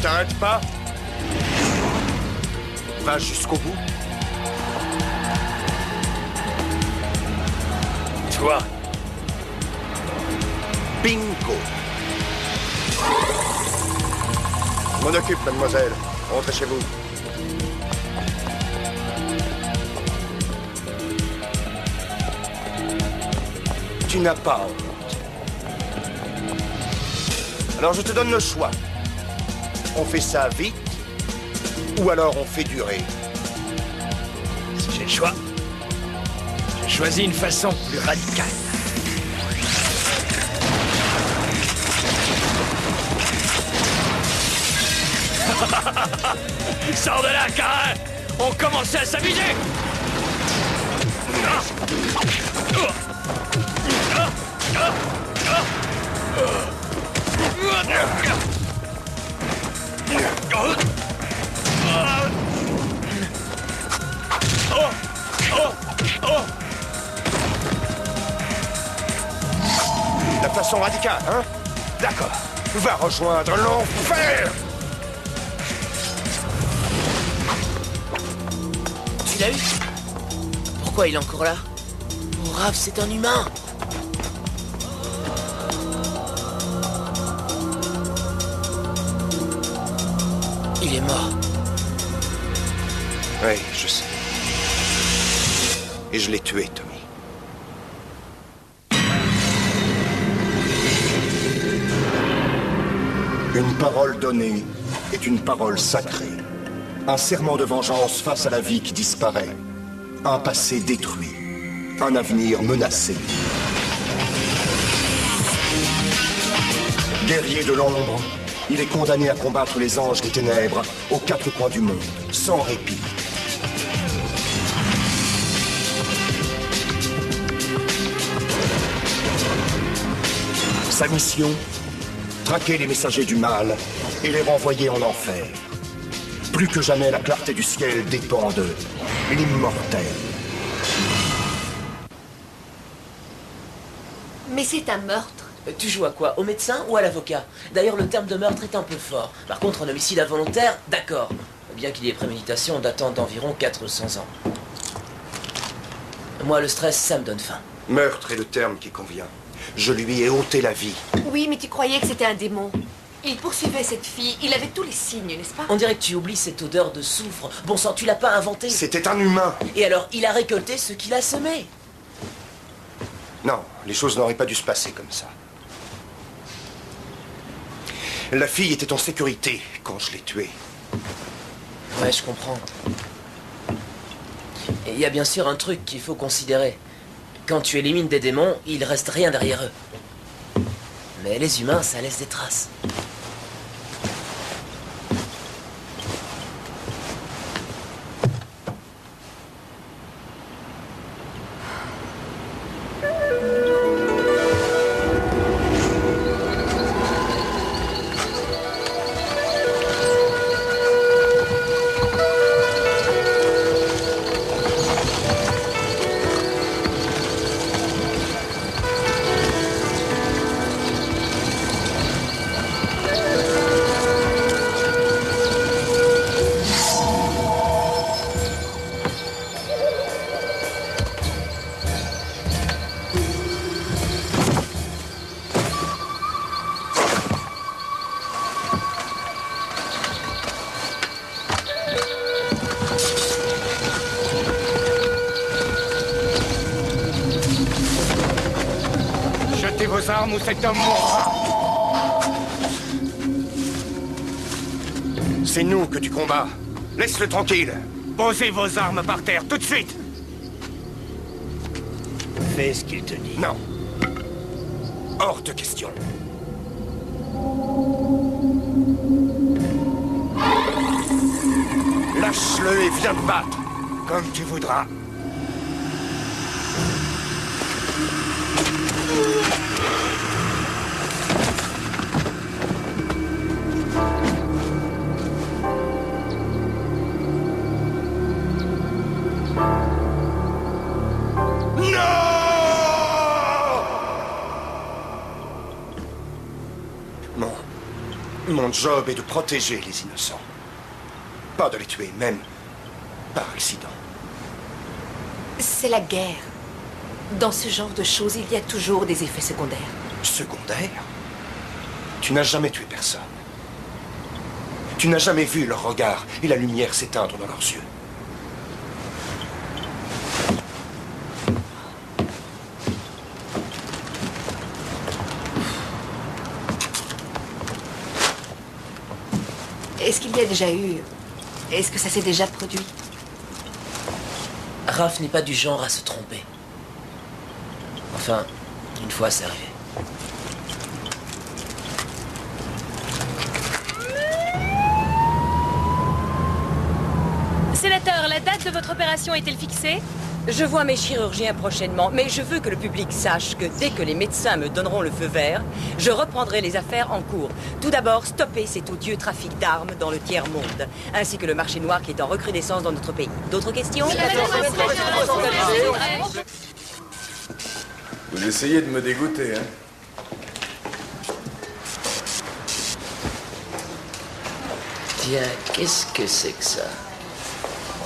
t'arrêtes pas? Va jusqu'au bout. Toi. Bingo. Je m'en occupe, mademoiselle. Rentrez chez vous. Tu n'as pas honte. Alors je te donne le choix. On fait ça vite, ou alors on fait durer. Si j'ai le choix, j'ai choisi une façon plus radicale. Sors de là, Karin! On commençait à s'amuser! La façon radicale, hein? D'accord. Va rejoindre l'enfer! Tu l'as eu? Pourquoi il est encore là? Oh, Raph, c'est un humain! Il est mort. Oui, je sais. Et je l'ai tué, Tommy. Une parole donnée est une parole sacrée. Un serment de vengeance face à la vie qui disparaît. Un passé détruit. Un avenir menacé. Guerrier de l'ombre, il est condamné à combattre les anges des ténèbres aux quatre coins du monde, sans répit. Sa mission, traquer les messagers du mal et les renvoyer en enfer. Plus que jamais, la clarté du ciel dépend de l'immortel. Mais c'est un meurtre. Tu joues à quoi? Au médecin ou à l'avocat? D'ailleurs, le terme de meurtre est un peu fort. Par contre, un homicide involontaire, d'accord. Bien qu'il y ait préméditation datant d'environ 400 ans. Moi, le stress, ça me donne faim. Meurtre est le terme qui convient. Je lui ai ôté la vie. Oui, mais tu croyais que c'était un démon. Il poursuivait cette fille. Il avait tous les signes, n'est-ce pas? On dirait que tu oublies cette odeur de soufre. Bon sang, tu l'as pas inventé. C'était un humain. Et alors, il a récolté ce qu'il a semé. Non, les choses n'auraient pas dû se passer comme ça. La fille était en sécurité quand je l'ai tuée. Ouais, je comprends. Et il y a bien sûr un truc qu'il faut considérer. Quand tu élimines des démons, il reste rien derrière eux. Mais les humains, ça laisse des traces. Vos armes ou cet homme mourra. C'est nous que tu combats. Laisse-le tranquille. Posez vos armes par terre, tout de suite. Fais ce qu'il te dit. Non. Hors de question. Lâche-le et viens te battre. Comme tu voudras. Mon Mon job est de protéger les innocents. Pas de les tuer, même par accident. C'est la guerre. Dans ce genre de choses, il y a toujours des effets secondaires. Secondaire? Tu n'as jamais tué personne. Tu n'as jamais vu leur regard et la lumière s'éteindre dans leurs yeux. Est-ce qu'il y a déjà eu... Est-ce que ça s'est déjà produit? Raph n'est pas du genre à se tromper. Enfin, une fois c'est arrivé. Sénateur, la date de votre opération est-elle fixée? Je vois mes chirurgiens prochainement, mais je veux que le public sache que dès que les médecins me donneront le feu vert, je reprendrai les affaires en cours. Tout d'abord, stopper cet odieux trafic d'armes dans le tiers-monde, ainsi que le marché noir qui est en recrudescence dans notre pays. D'autres questions? Vous essayez de me dégoûter, hein? Tiens, qu'est-ce que c'est que ça?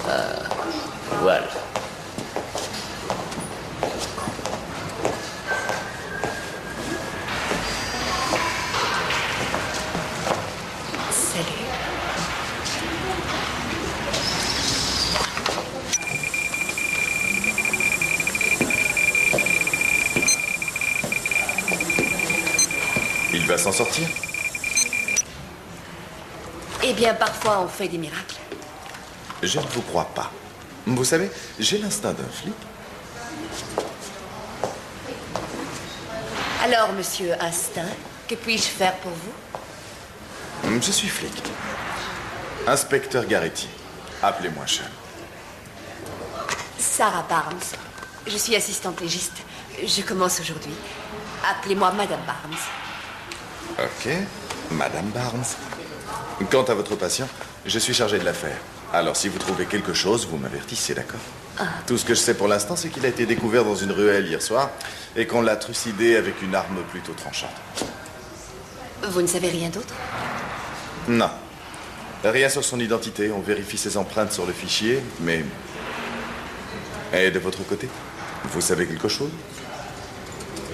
Ah, voilà. Salut. Il va s'en sortir? Eh bien, parfois, on fait des miracles. Je ne vous crois pas. Vous savez, j'ai l'instinct d'un flic. Alors, monsieur Instinct, que puis-je faire pour vous? Je suis flic. Inspecteur Garretti. Appelez-moi Sean. Sarah Barnes. Je suis assistante légiste. Je commence aujourd'hui. Appelez-moi Madame Barnes. Ok, Madame Barnes. Quant à votre patient, je suis chargé de l'affaire. Alors, si vous trouvez quelque chose, vous m'avertissez, d'accord? Tout ce que je sais pour l'instant, c'est qu'il a été découvert dans une ruelle hier soir et qu'on l'a trucidé avec une arme plutôt tranchante. Vous ne savez rien d'autre? Non. Rien sur son identité. On vérifie ses empreintes sur le fichier, mais... Et de votre côté? Vous savez quelque chose?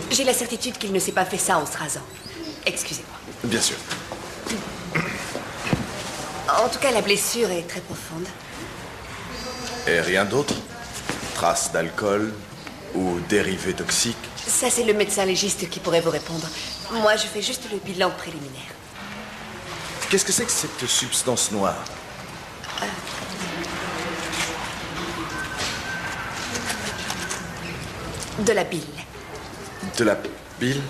J'ai la certitude qu'il ne s'est pas fait ça en se rasant. Excusez-moi. Bien sûr. En tout cas, la blessure est très profonde. Et rien d'autre? Traces d'alcool ou dérivés toxiques? Ça, c'est le médecin légiste qui pourrait vous répondre. Moi, je fais juste le bilan préliminaire. Qu'est-ce que c'est que cette substance noire? De la bile. De la bile?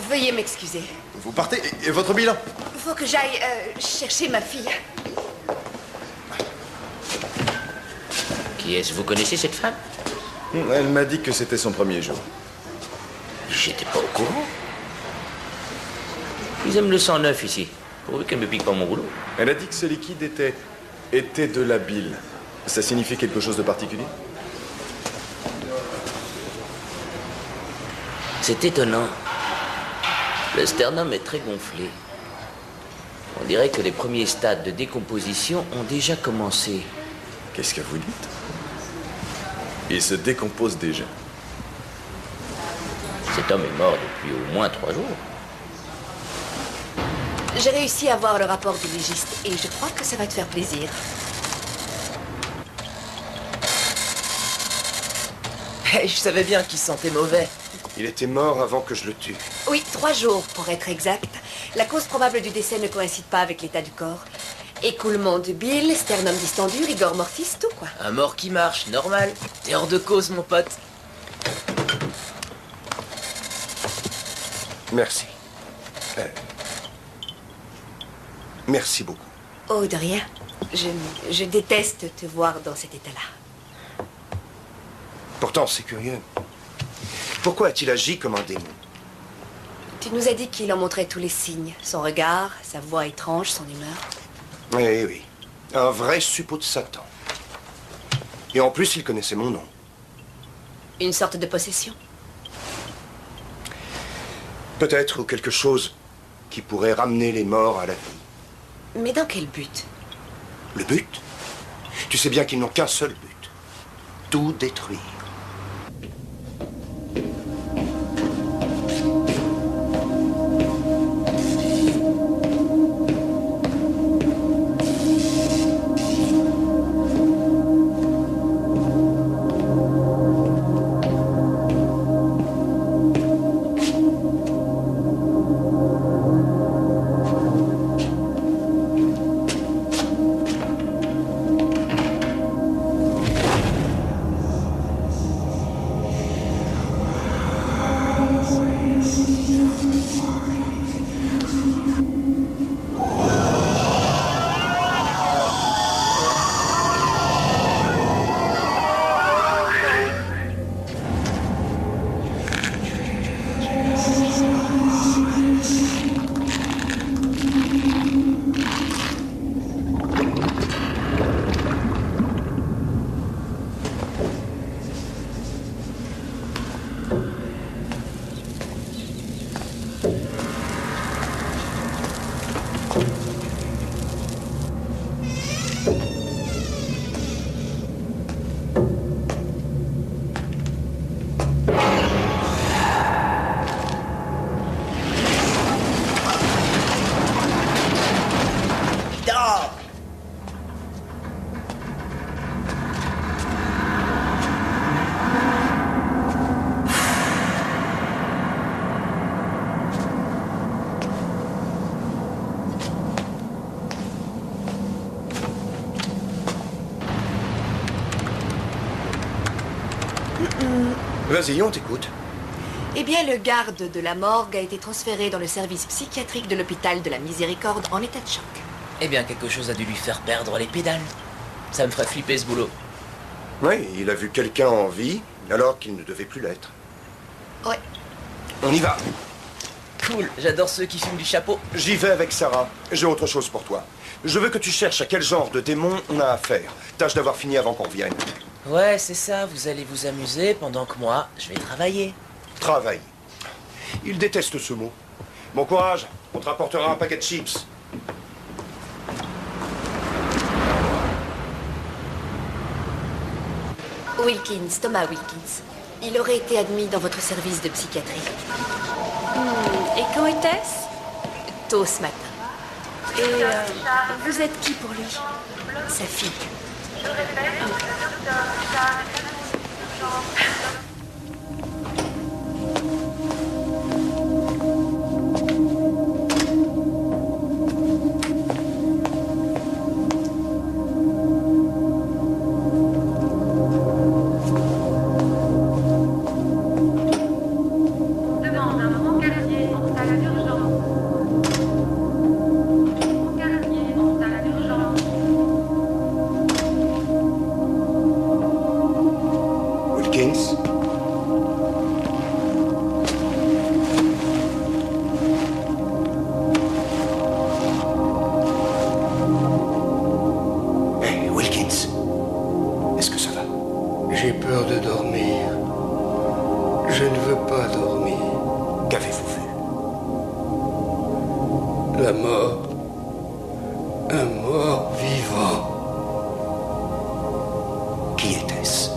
Veuillez m'excuser. Vous partez? Et votre bilan? Faut que j'aille chercher ma fille. Qui est-ce? Vous connaissez cette femme? Elle m'a dit que c'était son premier jour. J'étais pas au courant. Ils aiment le sang neuf ici. Pourvu qu'elle me pique pas mon boulot. Elle a dit que ce liquide était de la bile. Ça signifie quelque chose de particulier? C'est étonnant. Le sternum est très gonflé. On dirait que les premiers stades de décomposition ont déjà commencé. Qu'est-ce que vous dites? Il se décompose déjà. Cet homme est mort depuis au moins 3 jours. J'ai réussi à avoir le rapport du légiste et je crois que ça va te faire plaisir. Je savais bien qu'il sentait mauvais. Il était mort avant que je le tue. Oui, 3 jours pour être exact. La cause probable du décès ne coïncide pas avec l'état du corps. Écoulement de bile, sternum distendu, rigor mortis, tout quoi. Un mort qui marche, normal. T'es hors de cause, mon pote. Merci. Merci beaucoup. Oh, de rien. Je déteste te voir dans cet état-là. Pourtant, c'est curieux. Pourquoi a-t-il agi comme un démon? Tu nous as dit qu'il en montrait tous les signes. Son regard, sa voix étrange, son humeur. Oui, oui. Un vrai suppôt de Satan. Et en plus, il connaissait mon nom. Une sorte de possession. Peut-être, ou quelque chose qui pourrait ramener les morts à la vie. Mais dans quel but? Le but? Tu sais bien qu'ils n'ont qu'un seul but. Tout détruire. Vas-y, on t'écoute. Eh bien, le garde de la morgue a été transféré dans le service psychiatrique de l'hôpital de la Miséricorde en état de choc. Eh bien, quelque chose a dû lui faire perdre les pédales. Ça me ferait flipper ce boulot. Oui, il a vu quelqu'un en vie, alors qu'il ne devait plus l'être. Ouais. On y va. Cool, j'adore ceux qui fument du chapeau. J'y vais avec Sarah. J'ai autre chose pour toi. Je veux que tu cherches à quel genre de démon on a affaire. Tâche d'avoir fini avant qu'on revienne. Ouais, c'est ça, vous allez vous amuser pendant que moi, je vais travailler. Travail. Il déteste ce mot. Bon courage, on te rapportera un paquet de chips. Wilkins, Thomas Wilkins. Il aurait été admis dans votre service de psychiatrie. Et quand était-ce? Tôt ce matin. Et vous êtes qui pour lui? Sa fille. J'ai peur de dormir. Je ne veux pas dormir. Qu'avez-vous vu? La mort. Un mort vivant. Qui était-ce?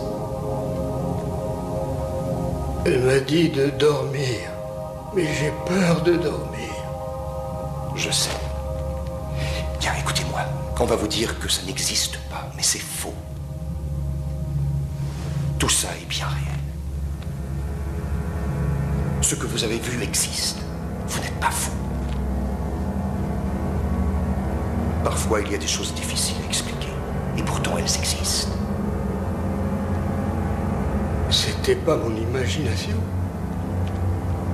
Elle m'a dit de dormir. Mais j'ai peur de dormir. Je sais. Bien, écoutez-moi. On va vous dire que ça n'existe pas, mais c'est faux. Tout ça est bien réel. Ce que vous avez vu existe. Vous n'êtes pas fou. Parfois, il y a des choses difficiles à expliquer. Et pourtant, elles existent. C'était pas mon imagination.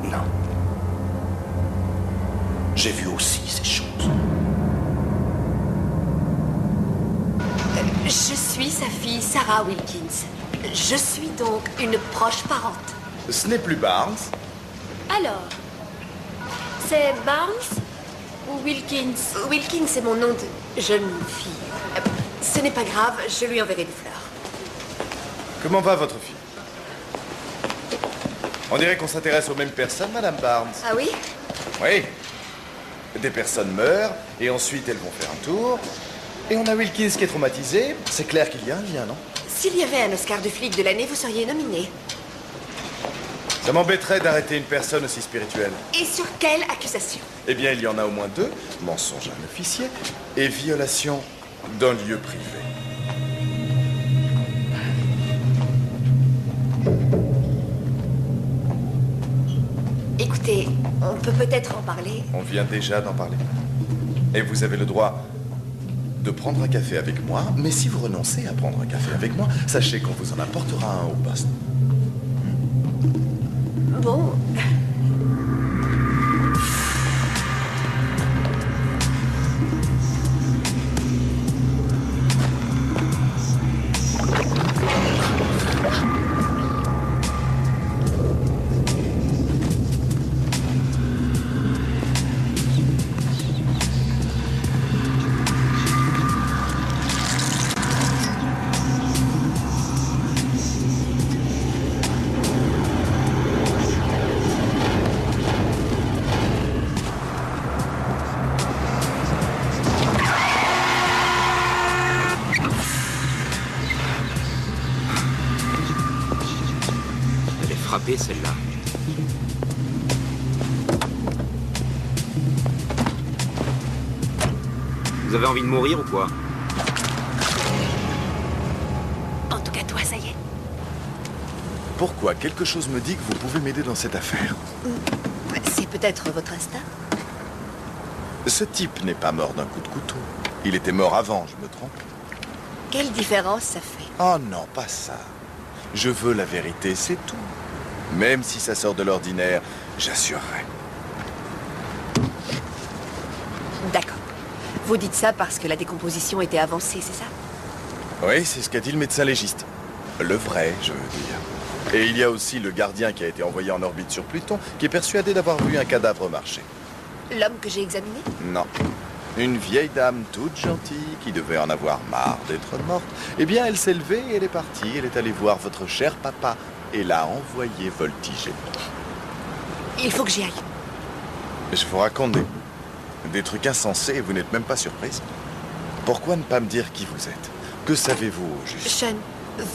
Non. J'ai vu aussi ces choses. Je suis sa fille, Sarah Wilkins. Je suis donc une proche parente. Ce n'est plus Barnes. Alors, c'est Barnes ou Wilkins? Wilkins, c'est mon nom de jeune fille. Ce n'est pas grave, je lui enverrai des fleurs. Comment va votre fille? On dirait qu'on s'intéresse aux mêmes personnes, Madame Barnes. Ah oui? Oui. Des personnes meurent, et ensuite elles vont faire un tour. Et on a Wilkins qui est traumatisé. C'est clair qu'il y a un lien, non? S'il y avait un Oscar de flic de l'année, vous seriez nominé. Ça m'embêterait d'arrêter une personne aussi spirituelle. Et sur quelle accusation? Eh bien, il y en a au moins 2. Mensonge à un officier et violation d'un lieu privé. Écoutez, on peut peut-être en parler. On vient déjà d'en parler. Et vous avez le droit de prendre un café avec moi, mais si vous renoncez à prendre un café avec moi, sachez qu'on vous en apportera un au poste. Bon. Frappée, celle-là. Vous avez envie de mourir ou quoi? En tout cas, toi, ça y est. Pourquoi? Quelque chose me dit que vous pouvez m'aider dans cette affaire. C'est peut-être votre instinct. Ce type n'est pas mort d'un coup de couteau. Il était mort avant, je me trompe. Quelle différence ça fait? Oh non, pas ça. Je veux la vérité, c'est tout. Même si ça sort de l'ordinaire, j'assurerai. D'accord. Vous dites ça parce que la décomposition était avancée, c'est ça? Oui, c'est ce qu'a dit le médecin légiste. Le vrai, je veux dire. Et il y a aussi le gardien qui a été envoyé en orbite sur Pluton, qui est persuadé d'avoir vu un cadavre marcher. L'homme que j'ai examiné? Non. Une vieille dame toute gentille qui devait en avoir marre d'être morte. Eh bien, elle s'est levée et elle est partie. Elle est allée voir votre cher papa et l'a envoyé voltiger. Il faut que j'y aille. Je vous raconte des trucs insensés et vous n'êtes même pas surprise. Pourquoi ne pas me dire qui vous êtes? Que savez-vous au juste? Sean,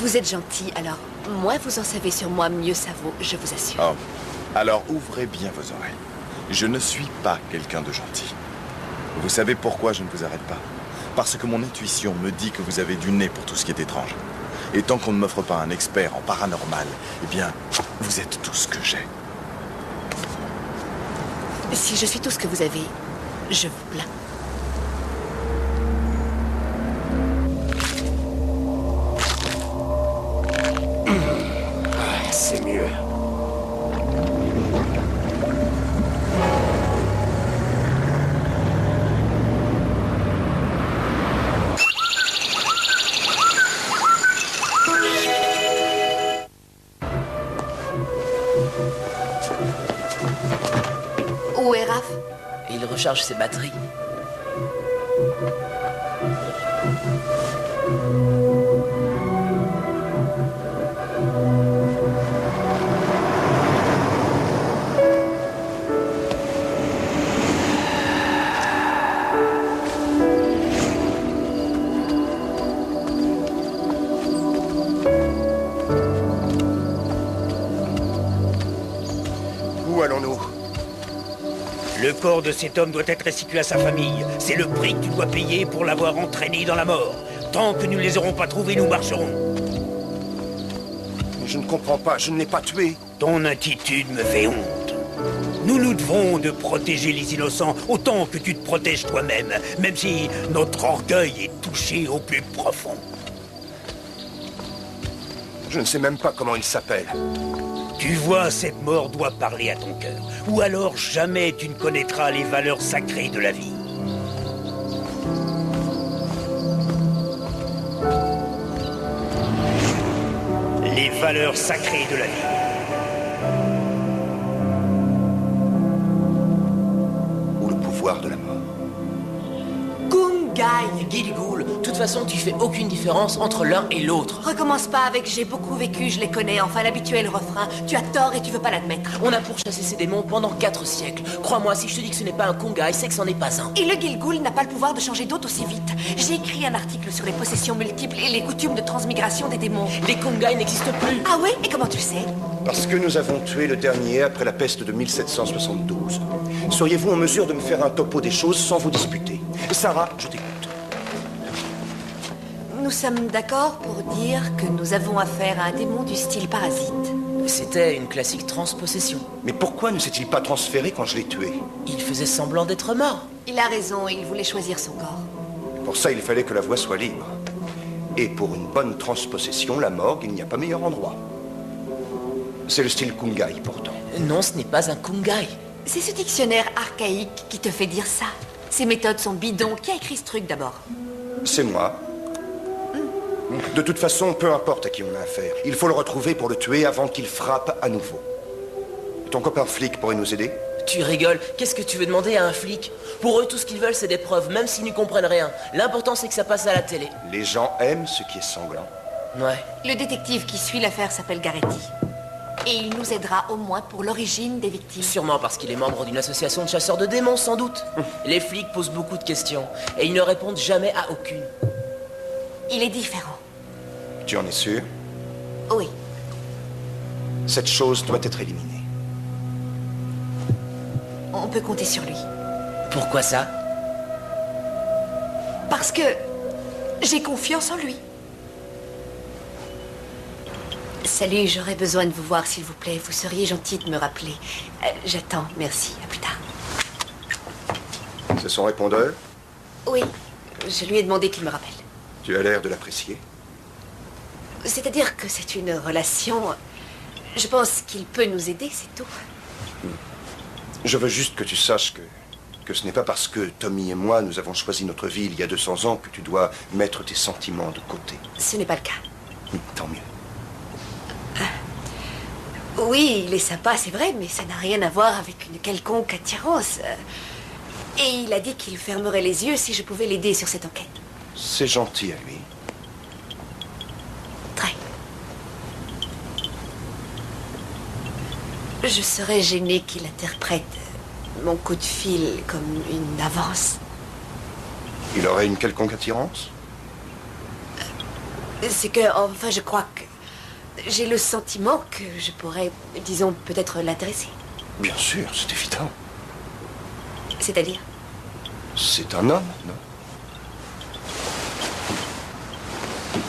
vous êtes gentil, alors moins vous en savez sur moi, mieux ça vaut, je vous assure. Oh, alors ouvrez bien vos oreilles. Je ne suis pas quelqu'un de gentil. Vous savez pourquoi je ne vous arrête pas? Parce que mon intuition me dit que vous avez du nez pour tout ce qui est étrange. Et tant qu'on ne m'offre pas un expert en paranormal, eh bien, vous êtes tout ce que j'ai. Si je suis tout ce que vous avez, je vous plains. C'est mieux. Où est Raph? Il recharge ses batteries. Où allons-nous? Le corps de cet homme doit être restitué à sa famille. C'est le prix que tu dois payer pour l'avoir entraîné dans la mort. Tant que nous ne les aurons pas trouvés, nous marcherons. Mais je ne comprends pas, je ne l'ai pas tué. Ton attitude me fait honte. Nous nous devons de protéger les innocents autant que tu te protèges toi-même, même si notre orgueil est touché au plus profond. Je ne sais même pas comment il s'appelle. Tu vois, cette mort doit parler à ton cœur. Ou alors jamais tu ne connaîtras les valeurs sacrées de la vie. Les valeurs sacrées de la vie. Ou le pouvoir de la mort. Gunga! Kungai. Gilgul, de toute façon, tu fais aucune différence entre l'un et l'autre. Recommence pas avec j'ai beaucoup vécu, je les connais, enfin l'habituel refrain. Tu as tort et tu veux pas l'admettre. On a pourchassé ces démons pendant 4 siècles. Crois-moi, si je te dis que ce n'est pas un Kungai, c'est que c'en est pas un. Et le Gilgul n'a pas le pouvoir de changer d'hôte aussi vite. J'ai écrit un article sur les possessions multiples et les coutumes de transmigration des démons. Les Kungai n'existent plus. Ah ouais? Et comment tu le sais? Parce que nous avons tué le dernier après la peste de 1772. Seriez-vous en mesure de me faire un topo des choses sans vous disputer? Sarah, je t'écoute. Nous sommes d'accord pour dire que nous avons affaire à un démon du style parasite. C'était une classique transpossession. Mais pourquoi ne s'est-il pas transféré quand je l'ai tué? Il faisait semblant d'être mort. Il a raison, il voulait choisir son corps. Pour ça, il fallait que la voie soit libre. Et pour une bonne transpossession, la morgue, il n'y a pas meilleur endroit. C'est le style Kungai, pourtant. Non, ce n'est pas un Kungai. C'est ce dictionnaire archaïque qui te fait dire ça. Ces méthodes sont bidons. Qui a écrit ce truc d'abord? C'est moi. De toute façon, peu importe à qui on a affaire. Il faut le retrouver pour le tuer avant qu'il frappe à nouveau. Ton copain flic pourrait nous aider? Tu rigoles, qu'est-ce que tu veux demander à un flic? Pour eux, tout ce qu'ils veulent, c'est des preuves, même s'ils n'y comprennent rien. L'important, c'est que ça passe à la télé. Les gens aiment ce qui est sanglant. Ouais. Le détective qui suit l'affaire s'appelle Garetti. Et il nous aidera au moins pour l'origine des victimes. Sûrement parce qu'il est membre d'une association de chasseurs de démons, sans doute. Les flics posent beaucoup de questions, et ils ne répondent jamais à aucune. Il est différent. Tu en es sûr? Oui. Cette chose doit être éliminée. On peut compter sur lui. Pourquoi ça? Parce que j'ai confiance en lui. Salut, j'aurais besoin de vous voir, s'il vous plaît. Vous seriez gentil de me rappeler. J'attends, merci. À plus tard. C'est son répondeur? Oui, je lui ai demandé qu'il me rappelle. Tu as l'air de l'apprécier. C'est-à-dire que c'est une relation... Je pense qu'il peut nous aider, c'est tout. Je veux juste que tu saches que ce n'est pas parce que Tommy et moi, nous avons choisi notre vie il y a 200 ans que tu dois mettre tes sentiments de côté. Ce n'est pas le cas. Tant mieux. Oui, il est sympa, c'est vrai, mais ça n'a rien à voir avec une quelconque attirance. Et il a dit qu'il fermerait les yeux si je pouvais l'aider sur cette enquête. C'est gentil à lui. Très. Je serais gênée qu'il interprète mon coup de fil comme une avance. Il aurait une quelconque attirance? C'est que, enfin, je crois que... J'ai le sentiment que je pourrais, disons, peut-être l'intéresser. Bien sûr, c'est évident. C'est-à-dire? C'est un homme, non?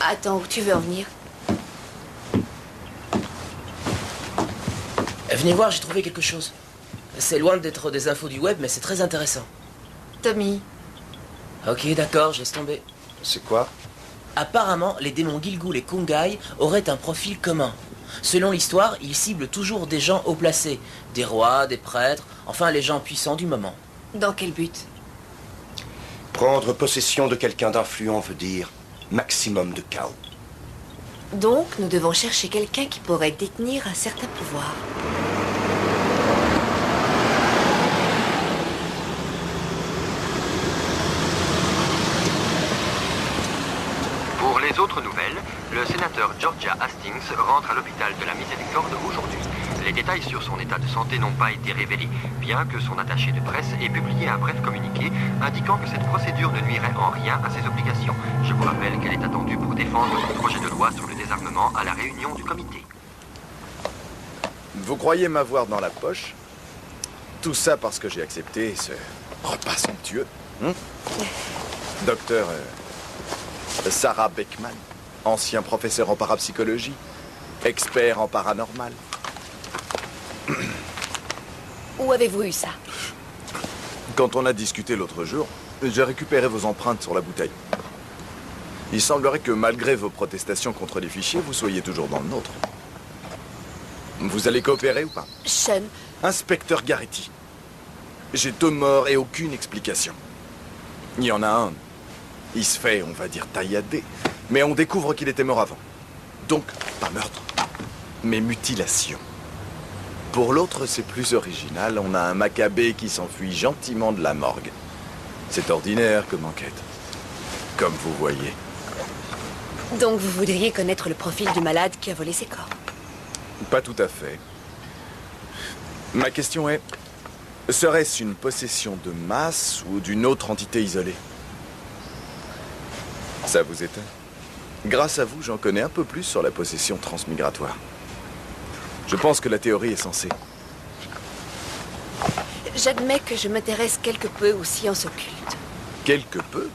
Attends, où tu veux en venir? Venez voir, j'ai trouvé quelque chose. C'est loin d'être des infos du web, mais c'est très intéressant. Tommy. Ok, d'accord, je laisse tomber. C'est quoi? Apparemment, les démons Gilgul et Kungai auraient un profil commun. Selon l'histoire, ils ciblent toujours des gens haut placés. Des rois, des prêtres, enfin les gens puissants du moment. Dans quel but? Prendre possession de quelqu'un d'influent veut dire maximum de chaos. Donc, nous devons chercher quelqu'un qui pourrait détenir un certain pouvoir. Pour les autres nouvelles, le sénateur Georgia Hastings rentre à l'hôpital de la Miséricorde aujourd'hui. Les détails sur son état de santé n'ont pas été révélés, bien que son attaché de presse ait publié un bref communiqué indiquant que cette procédure ne nuirait en rien à ses obligations. Je vous rappelle qu'elle est attendue pour défendre son projet de loi sur le désarmement à la réunion du comité. Vous croyez m'avoir dans la poche? Tout ça parce que j'ai accepté ce repas somptueux. Docteur Sarah Beckman, ancien professeur en parapsychologie, expert en paranormal. Où avez-vous eu ça? Quand on a discuté l'autre jour, j'ai récupéré vos empreintes sur la bouteille. Il semblerait que malgré vos protestations contre les fichiers, vous soyez toujours dans le nôtre. Vous allez coopérer ou pas? Sean. Inspecteur Garetti. J'ai 2 morts et aucune explication. Il y en a un. Il se fait, on va dire, taillader. Mais on découvre qu'il était mort avant. Donc, pas meurtre, mais mutilation. Pour l'autre, c'est plus original. On a un Maccabée qui s'enfuit gentiment de la morgue. C'est ordinaire comme enquête. Comme vous voyez. Donc vous voudriez connaître le profil du malade qui a volé ses corps? Pas tout à fait. Ma question est, serait-ce une possession de masse ou d'une autre entité isolée? Ça vous étonne? Grâce à vous, j'en connais un peu plus sur la possession transmigratoire. Je pense que la théorie est sensée. J'admets que je m'intéresse quelque peu aux sciences occultes. Quelque peu?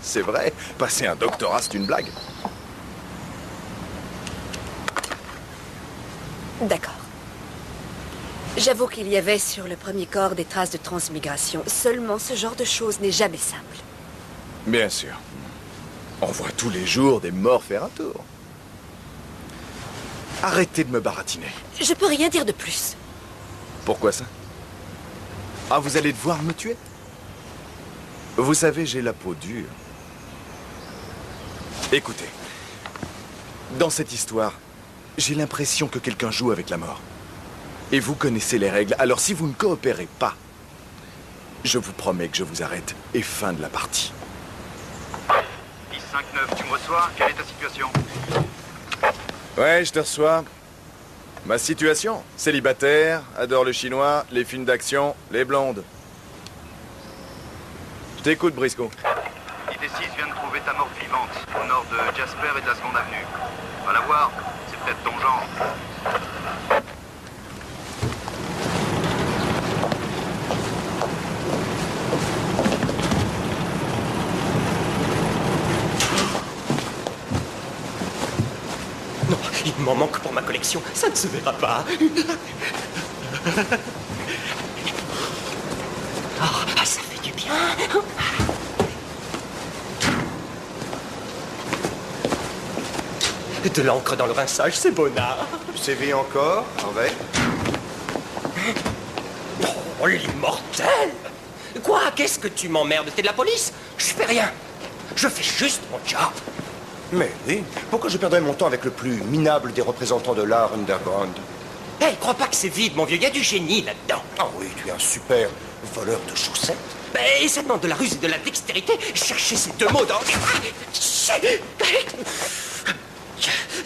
C'est vrai, passer un doctorat, c'est une blague. D'accord. J'avoue qu'il y avait sur le premier corps des traces de transmigration. Seulement, ce genre de choses n'est jamais simple. Bien sûr. On voit tous les jours des morts faire un tour. Arrêtez de me baratiner. Je peux rien dire de plus. Pourquoi ça? Ah, vous allez devoir me tuer? Vous savez, j'ai la peau dure. Écoutez, dans cette histoire, j'ai l'impression que quelqu'un joue avec la mort. Et vous connaissez les règles, alors si vous ne coopérez pas, je vous promets que je vous arrête et fin de la partie. 10-5-9, tu me reçois? Quelle est ta situation? Ouais, je te reçois. Ma situation? Célibataire, adore le chinois, les films d'action, les blondes. Je t'écoute, Briscoe. ID6 vient de trouver ta morte vivante, au nord de Jasper et de la Seconde Avenue. Va la voir, c'est peut-être ton genre. Non, il m'en manque pour ma collection. Ça ne se verra pas. Ah, ça fait du bien. De l'encre dans le rinçage, c'est bonnard. CV encore, Harvey? Oh, l'immortel! Quoi? Qu'est-ce que tu m'emmerdes? T'es de la police? Je fais rien. Je fais juste mon job. Mais oui, pourquoi je perdrais mon temps avec le plus minable des représentants de l'art underground? Hey, crois pas que c'est vide, mon vieux. Il y a du génie là-dedans. Ah oui, tu es un super voleur de chaussettes. Et ça demande de la ruse et de la dextérité. Cherchez ces deux mots dans...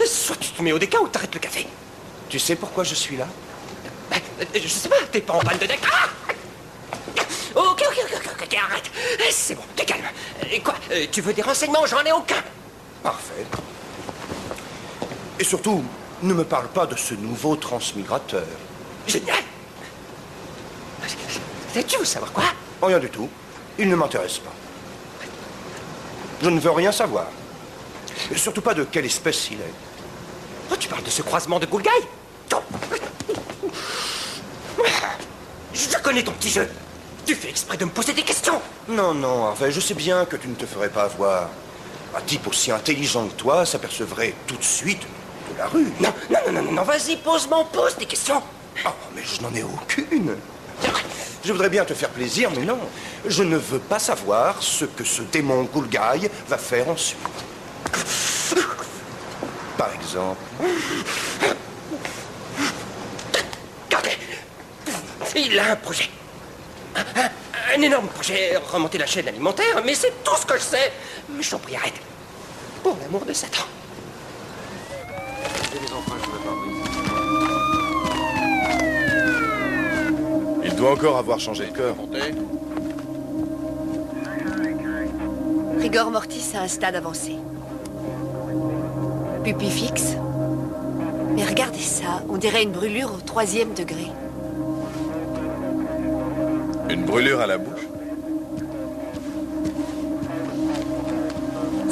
Soit tu te mets au déca ou t'arrêtes le café. Tu sais pourquoi je suis là? Je sais pas, t'es pas en panne de deck. Ah! Ok, arrête. C'est bon, t'es calme. Quoi, tu veux des renseignements? J'en ai aucun. Parfait. Et surtout, ne me parle pas de ce nouveau transmigrateur. Génial. Tu veux savoir quoi? Rien du tout. Il ne m'intéresse pas. Je ne veux rien savoir. Et surtout pas de quelle espèce il est. Oh, tu parles de ce croisement de Goulgaï? Je connais ton petit jeu. Tu fais exprès de me poser des questions. Non, non, Harvey, je sais bien que tu ne te ferais pas avoir. Un type aussi intelligent que toi s'apercevrait tout de suite de la rue. Non, vas-y, pose des questions. Oh, mais je n'en ai aucune. Je voudrais bien te faire plaisir, mais non. Je ne veux pas savoir ce que ce démon Goulgaï va faire ensuite. Par exemple... Regardez, il a un projet. Un énorme projet, remonter la chaîne alimentaire, mais c'est tout ce que je sais. Mais je t'en prie, arrête. Pour l'amour de Satan. Il doit encore avoir changé de cœur. Rigor mortis à un stade avancé. Pupille fixe. Mais regardez ça, on dirait une brûlure au 3e degré. Une brûlure à la bouche?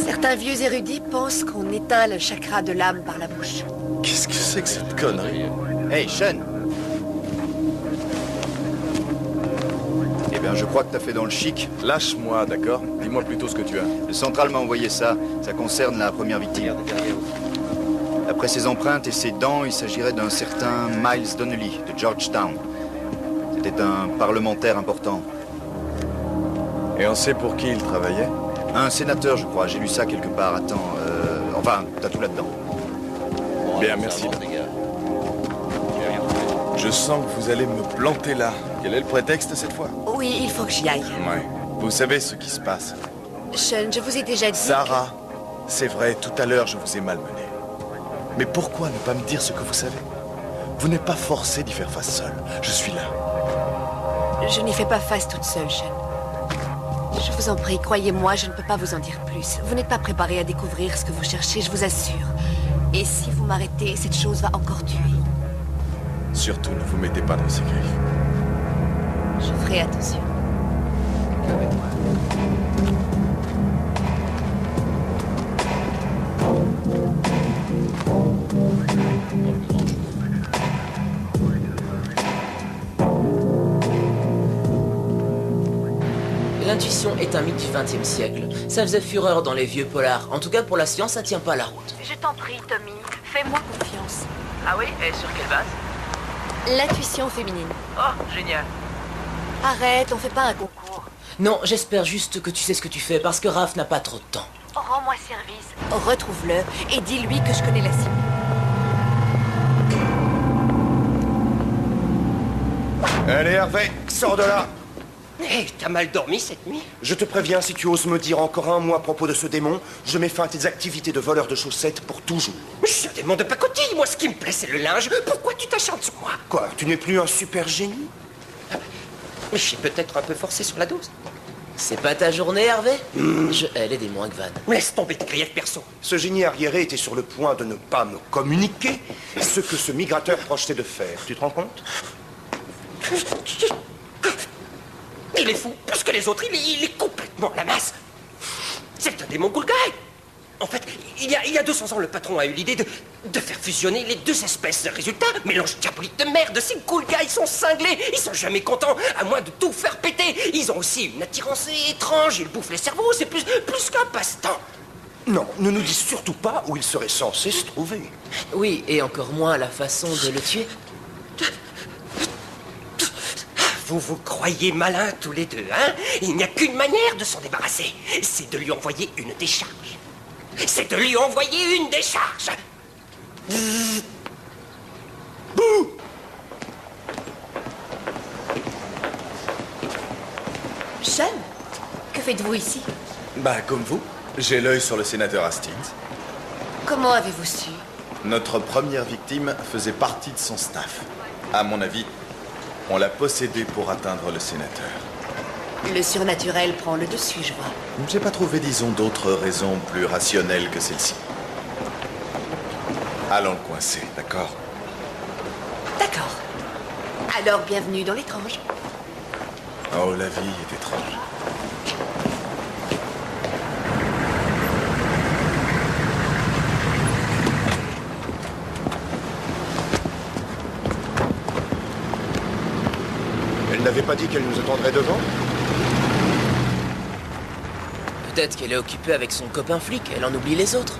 Certains vieux érudits pensent qu'on éteint le chakra de l'âme par la bouche. Qu'est-ce que c'est que cette connerie? Hey, Sean! Eh bien, je crois que t'as fait dans le chic. Lâche-moi, d'accord? Dis-moi plutôt ce que tu as. Le central m'a envoyé ça. Ça concerne la première victime. D'après ses empreintes et ses dents, il s'agirait d'un certain Miles Donnelly, de Georgetown. C'était un parlementaire important. Et on sait pour qui il travaillait? Un sénateur, je crois. J'ai lu ça quelque part. Attends, enfin, t'as tout là-dedans. Bien, merci. Je sens que vous allez me planter là. Quel est le prétexte cette fois? Oui, il faut que j'y aille. Ouais. Vous savez ce qui se passe. Sean, je vous ai déjà dit... Sarah, c'est vrai, tout à l'heure, je vous ai malmené. Mais pourquoi ne pas me dire ce que vous savez? Vous n'êtes pas forcé d'y faire face seul. Je suis là. Je n'y fais pas face toute seule, Sean. Je vous en prie, croyez-moi, je ne peux pas vous en dire plus. Vous n'êtes pas préparé à découvrir ce que vous cherchez, je vous assure. Et si vous m'arrêtez, cette chose va encore tuer. Surtout, ne vous mettez pas dans ces griffes. Je ferai attention. L'intuition est un mythe du XXe siècle. Ça faisait fureur dans les vieux polars. En tout cas, pour la science, ça tient pas la route. Je t'en prie, Tommy, fais-moi confiance. Ah oui? Et sur quelle base? L'intuition féminine. Oh, génial. Arrête, on fait pas un concours. Non, j'espère juste que tu sais ce que tu fais, parce que Raph n'a pas trop de temps. Rends-moi service. Retrouve-le et dis-lui que je connais la cible. Allez, Hervé, sors de là. Hé, t'as mal dormi cette nuit? Je te préviens, si tu oses me dire encore un mot à propos de ce démon, je mets fin à tes activités de voleur de chaussettes pour toujours. Mais je suis un démon de pacotille. Moi, ce qui me plaît, c'est le linge. Pourquoi tu t'acharnes sur moi? Quoi, tu n'es plus un super génie? Mais je suis peut-être un peu forcé sur la dose. C'est pas ta journée, Hervé? Je hais les démons avec Van. Laisse tomber tes griefs perso. Ce génie arriéré était sur le point de ne pas me communiquer ce que ce migrateur projetait de faire. Tu te rends compte? Il est fou, plus que les autres, il est complètement la masse. C'est un démon Gulgai. En fait, il y a 200 ans, le patron a eu l'idée de faire fusionner les deux espèces. Résultat, mélange diabolique de merde. Ces Gulgai sont cinglés, ils sont jamais contents, à moins de tout faire péter. Ils ont aussi une attirance étrange, ils bouffent les cerveaux, c'est plus qu'un passe-temps. Non, ne nous dis surtout pas où il serait censé se trouver. Oui, et encore moins la façon de le tuer. Vous vous croyez malins tous les deux, hein? Il n'y a qu'une manière de s'en débarrasser. C'est de lui envoyer une décharge. C'est de lui envoyer une décharge. Bouh! Sean, que faites-vous ici? Bah, comme vous, j'ai l'œil sur le sénateur Hastings. Comment avez-vous su? Notre première victime faisait partie de son staff. À mon avis, on l'a possédé pour atteindre le sénateur. Le surnaturel prend le dessus, je vois. J'ai pas trouvé, disons, d'autres raisons plus rationnelles que celle-ci. Allons le coincer, d'accord? D'accord. Alors, bienvenue dans l'étrange. Oh, la vie est étrange. Elle n'avait pas dit qu'elle nous attendrait devant? Peut-être qu'elle est occupée avec son copain flic, elle en oublie les autres.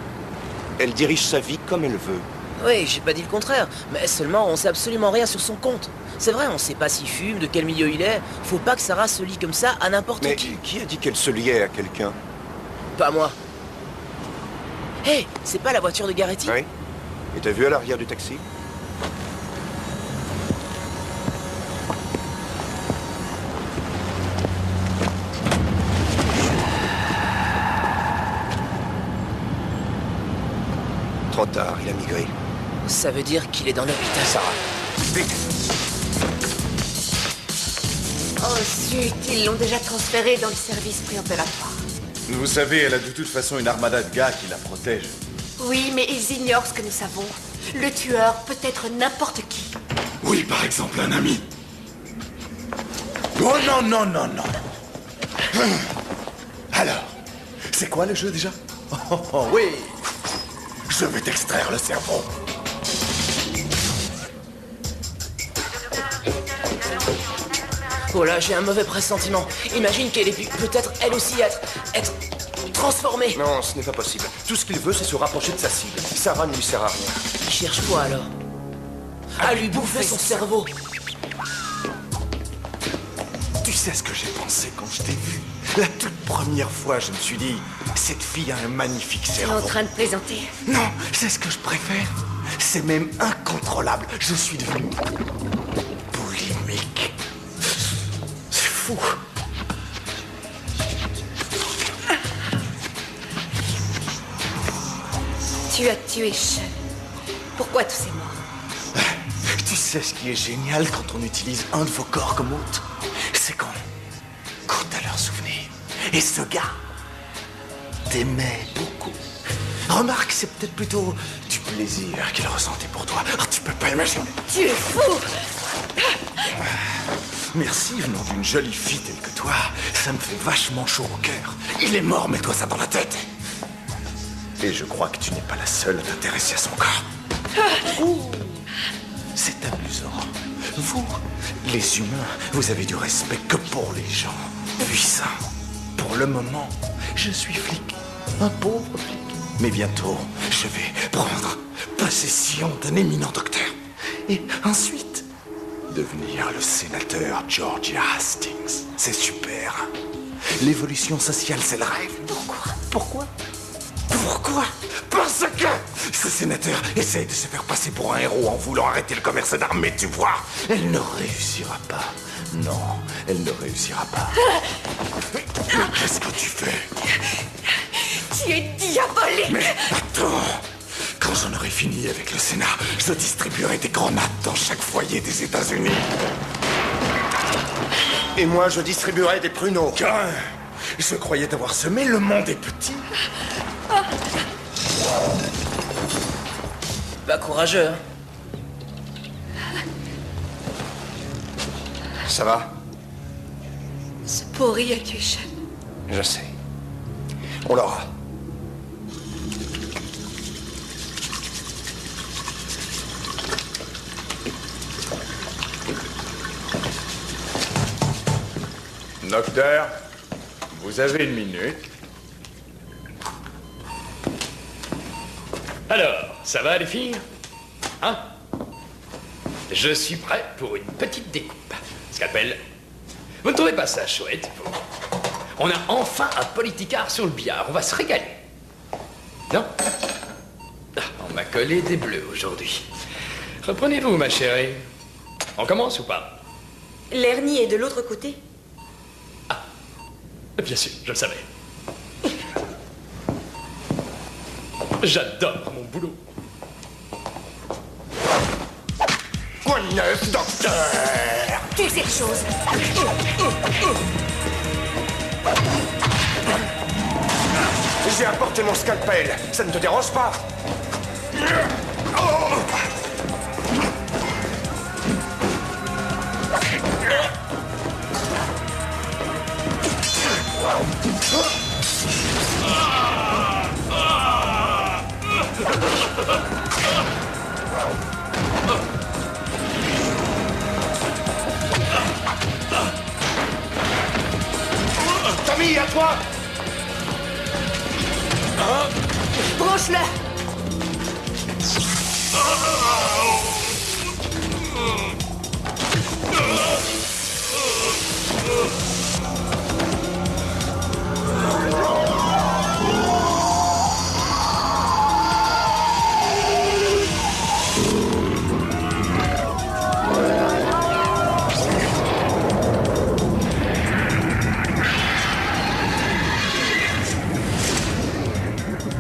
Elle dirige sa vie comme elle veut. Oui, j'ai pas dit le contraire, mais seulement on sait absolument rien sur son compte. C'est vrai, on sait pas s'il fume, de quel milieu il est. Faut pas que Sarah se lie comme ça à n'importe Mais qui. qui a dit qu'elle se liait à quelqu'un? Pas moi. Hé, c'est pas la voiture de Garretti? Oui. Et t'as vu à l'arrière du taxi? Trop tard, il a migré. Ça veut dire qu'il est dans l'hôpital. Sarah, vite! Oh zut, ils l'ont déjà transféré dans le service préopératoire. Vous savez, elle a de toute façon une armada de gars qui la protège. Oui, mais ils ignorent ce que nous savons. Le tueur peut être n'importe qui. Oui, par exemple, un ami. Oh non, non, non, non. Alors, c'est quoi le jeu déjà? Oh, oui. Je vais t'extraire le cerveau. Oh là, j'ai un mauvais pressentiment. Imagine qu'elle ait pu peut-être elle aussi être transformée. Non, ce n'est pas possible. Tout ce qu'il veut, c'est se rapprocher de sa cible. Sarah ne lui sert à rien. Il cherche quoi alors? À lui bouffer son cerveau. Tu sais ce que j'ai pensé quand je t'ai vu? La toute première fois, je me suis dit, cette fille a un magnifique Tu es cerveau. en train de plaisanter. Non, c'est ce que je préfère. C'est même incontrôlable. Je suis devenu boulimique. C'est fou. Tu as tué Sean. Pourquoi tous ces morts? Tu sais ce qui est génial quand on utilise un de vos corps comme hôte? C'est qu'on goûte à leurs souvenirs. Et ce gars t'aimait beaucoup. Remarque, c'est peut-être plutôt du plaisir qu'il ressentait pour toi. Oh, tu peux pas imaginer. Tu es fou! Merci venant d'une jolie fille telle que toi. Ça me fait vachement chaud au cœur. Il est mort, mets-toi ça dans la tête. Et je crois que tu n'es pas la seule à t'intéresser à son corps. C'est amusant. Vous, les humains, vous avez du respect que pour les gens puissants. Pour le moment, je suis flic. Un pauvre flic. Mais bientôt, je vais prendre possession d'un éminent docteur. Et ensuite, devenir le sénateur Georgia Hastings. C'est super. L'évolution sociale, c'est le rêve. Pourquoi? Parce que ce sénateur essaye de se faire passer pour un héros en voulant arrêter le commerce d'armes, mais tu vois, elle ne réussira pas. Non, elle ne réussira pas. Mais qu'est-ce que tu fais? Tu es diabolique! Mais attends! Quand j'en aurai fini avec le Sénat, je distribuerai des grenades dans chaque foyer des États-Unis. Et moi, je distribuerai des pruneaux. Je croyais t'avoir semé, le monde est petit. Pas courageux, hein? Ça va? Ce pourri a tué Sean. Je sais. On l'aura. Docteur, vous avez une minute. Alors, ça va les filles? Hein? Je suis prêt pour une petite découpe. Scalpel. Vous ne trouvez pas ça chouette, vous? On a enfin un politicard sur le billard. On va se régaler. Non? Ah, on m'a collé des bleus aujourd'hui. Reprenez-vous, ma chérie. On commence ou pas? L'hernie est de l'autre côté? Bien sûr, je le savais. J'adore mon boulot. Quoi de neuf, docteur? Tue cette chose. J'ai apporté mon scalpel. Ça ne te dérange pas? Tommy, à toi! Branche-le!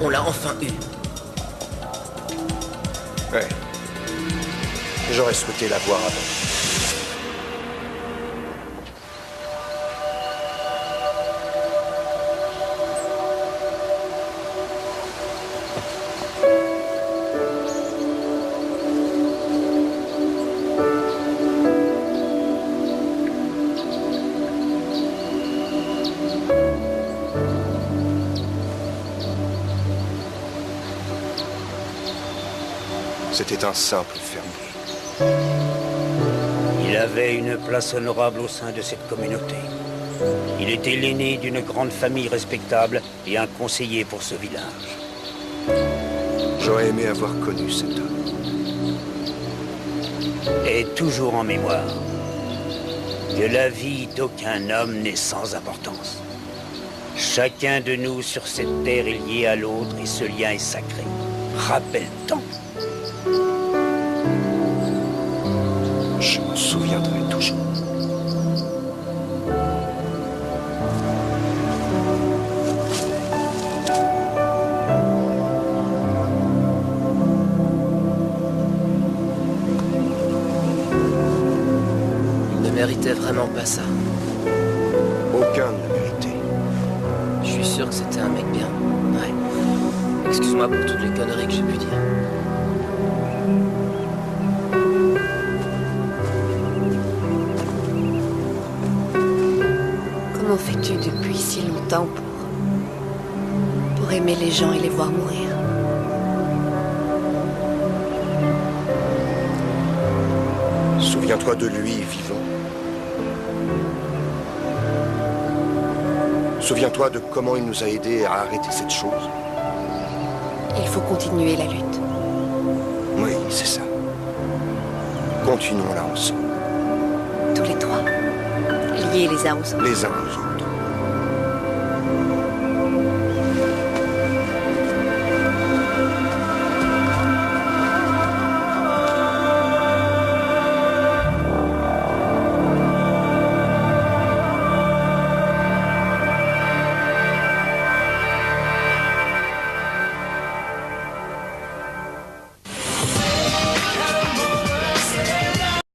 On l'a enfin eu. Ouais. J'aurais souhaité la voir avant. C'était un simple fermier. Il avait une place honorable au sein de cette communauté. Il était l'aîné d'une grande famille respectable et un conseiller pour ce village. J'aurais aimé avoir connu cet homme. Et toujours en mémoire que la vie d'aucun homme n'est sans importance. Chacun de nous sur cette terre est lié à l'autre et ce lien est sacré. Rappelle-t'en. Je m'en souviendrai toujours. méritait vraiment pas ça. Aucun ne l'a mérité. Je suis sûr que c'était un mec bien. Ouais. Excuse-moi pour toutes les conneries que j'ai pu dire. Comment fais-tu depuis si longtemps pour aimer les gens et les voir mourir? Souviens-toi de lui vivant. Souviens-toi de comment il nous a aidés à arrêter cette chose. Il faut continuer la lutte. Oui, c'est ça. Continuons-la ensemble. Tous les trois, liés les uns aux autres. Les uns aux autres.